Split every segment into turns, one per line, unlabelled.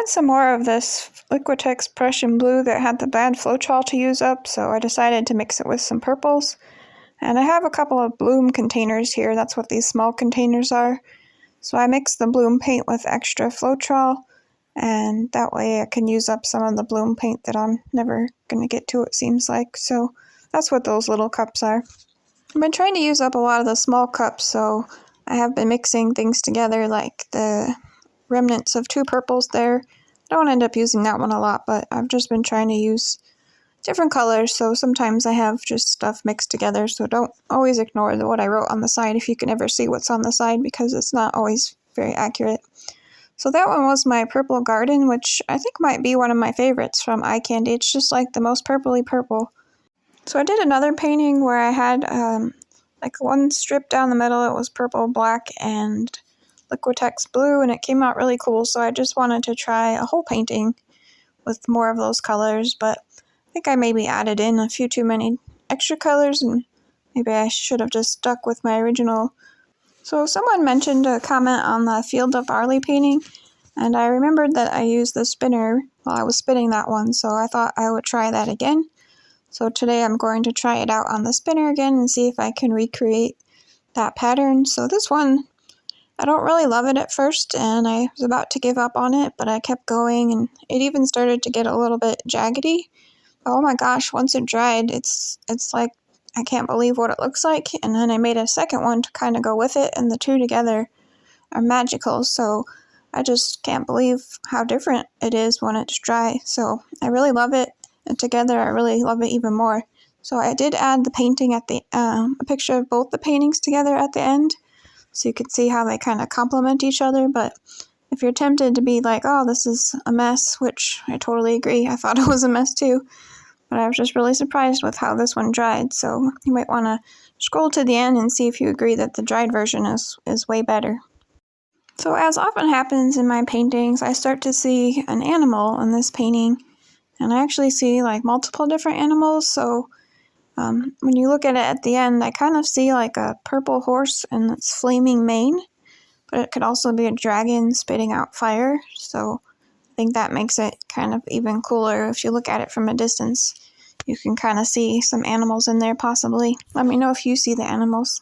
had some more of this Liquitex Prussian blue that had the bad Floetrol to use up, so I decided to mix it with some purples. And I have a couple of bloom containers here. That's what these small containers are. So I mixed the bloom paint with extra Floetrol, and that way I can use up some of the bloom paint that I'm never going to get to, it seems like. So that's what those little cups are. I've been trying to use up a lot of the small cups, so I have been mixing things together, like the remnants of two purples there. I don't end up using that one a lot, but I've just been trying to use different colors, so sometimes I have just stuff mixed together, so don't always ignore what I wrote on the side if you can ever see what's on the side, because it's not always very accurate. So that one was my purple garden, which I think might be one of my favorites from Eye Candy. It's just like the most purpley purple. So I did another painting where I had like one strip down the middle. It was purple, black, and Liquitex blue, and it came out really cool, so I just wanted to try a whole painting with more of those colors, but I think I maybe added in a few too many extra colors, and maybe I should have just stuck with my original. So someone mentioned a comment on the Field of Barley painting, and I remembered that I used the spinner while I was spinning that one, so I thought I would try that again. So today I'm going to try it out on the spinner again and see if I can recreate that pattern. So this one, I don't really love it at first, and I was about to give up on it, but I kept going, and it even started to get a little bit jaggedy. Oh my gosh, once it dried, it's like, I can't believe what it looks like. And then I made a second one to kind of go with it, and the two together are magical. So I just can't believe how different it is when it's dry. So I really love it, and together I really love it even more. So I did add the painting at the a picture of both the paintings together at the end, so you can see how they kind of complement each other. But if you're tempted to be like, oh, this is a mess, which I totally agree, I thought it was a mess too, but I was just really surprised with how this one dried. So you might want to scroll to the end and see if you agree that the dried version is way better. So as often happens in my paintings, I start to see an animal in this painting, and I actually see like multiple different animals. So when you look at it at the end, I kind of see like a purple horse and its flaming mane, but it could also be a dragon spitting out fire. So I think that makes it kind of even cooler. If you look at it from a distance, you can kind of see some animals in there possibly. Let me know if you see the animals.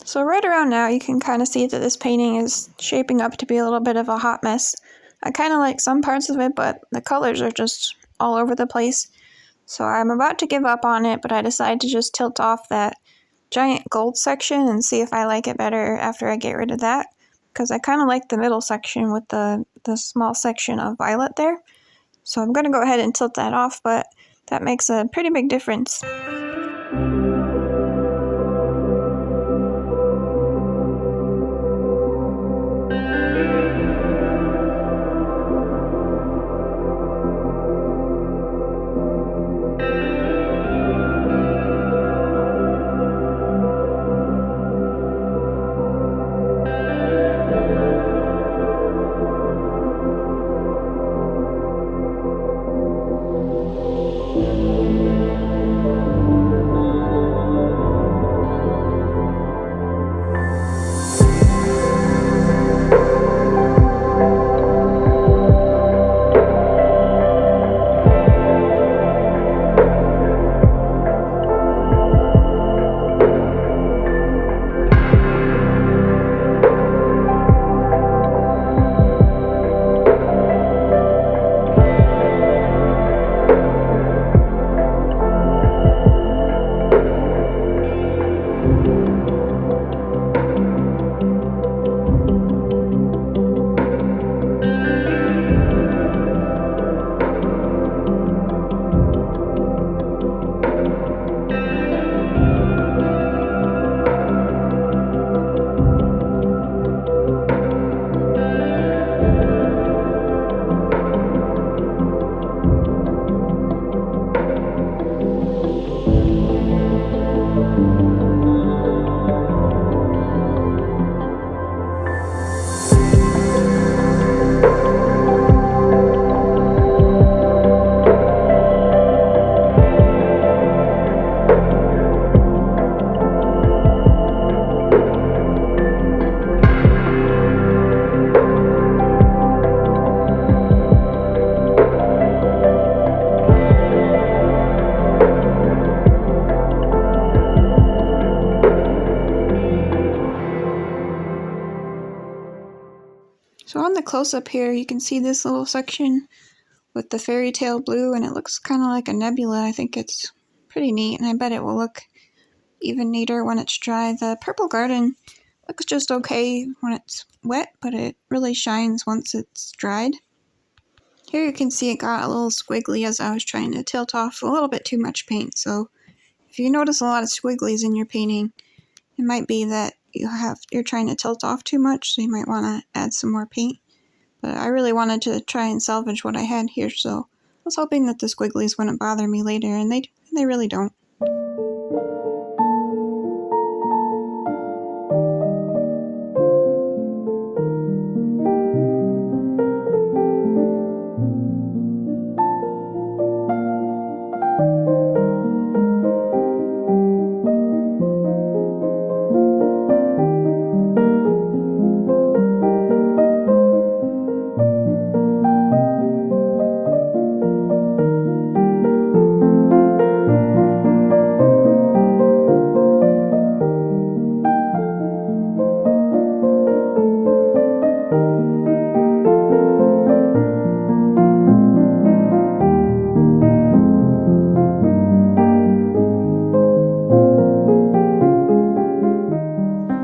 So right around now you can kind of see that this painting is shaping up to be a little bit of a hot mess. I kind of like some parts of it, but the colors are just all over the place. So I'm about to give up on it, but I decided to just tilt off that giant gold section and see if I like it better after I get rid of that. Because I kind of like the middle section with the small section of violet there. So I'm going to go ahead and tilt that off, but that makes a pretty big difference. So on the close-up here, you can see this little section with the fairy tale blue, and it looks kind of like a nebula. I think it's pretty neat, and I bet it will look even neater when it's dry. The purple garden looks just okay when it's wet, but it really shines once it's dried. Here you can see it got a little squiggly as I was trying to tilt off a little bit too much paint, so if you notice a lot of squigglies in your painting, it might be that you're trying to tilt off too much, so you might want to add some more paint. But I really wanted to try and salvage what I had here, so I was hoping that the squigglies wouldn't bother me later, and they really don't.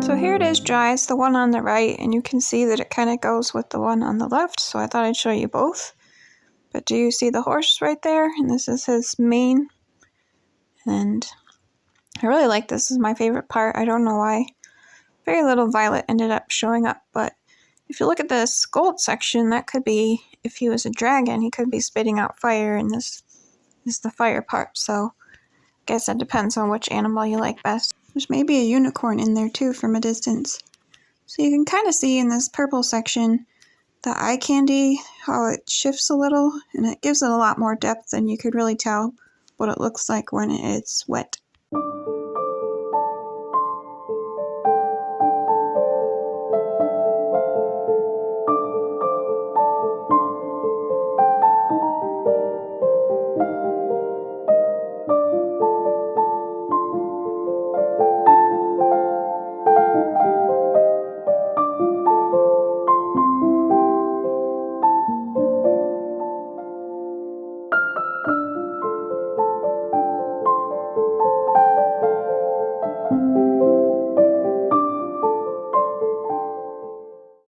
So here it is dry, it's the one on the right, and you can see that it kind of goes with the one on the left, so I thought I'd show you both. But do you see the horse right there? And this is his mane. And I really like this. This is my favorite part. I don't know why. Very little violet ended up showing up, but if you look at this gold section, that could be, if he was a dragon, he could be spitting out fire, and this is the fire part, so I guess that depends on which animal you like best. There's maybe a unicorn in there too from a distance. So you can kind of see in this purple section the eye candy, how it shifts a little, and it gives it a lot more depth, and you could really tell what it looks like when it's wet.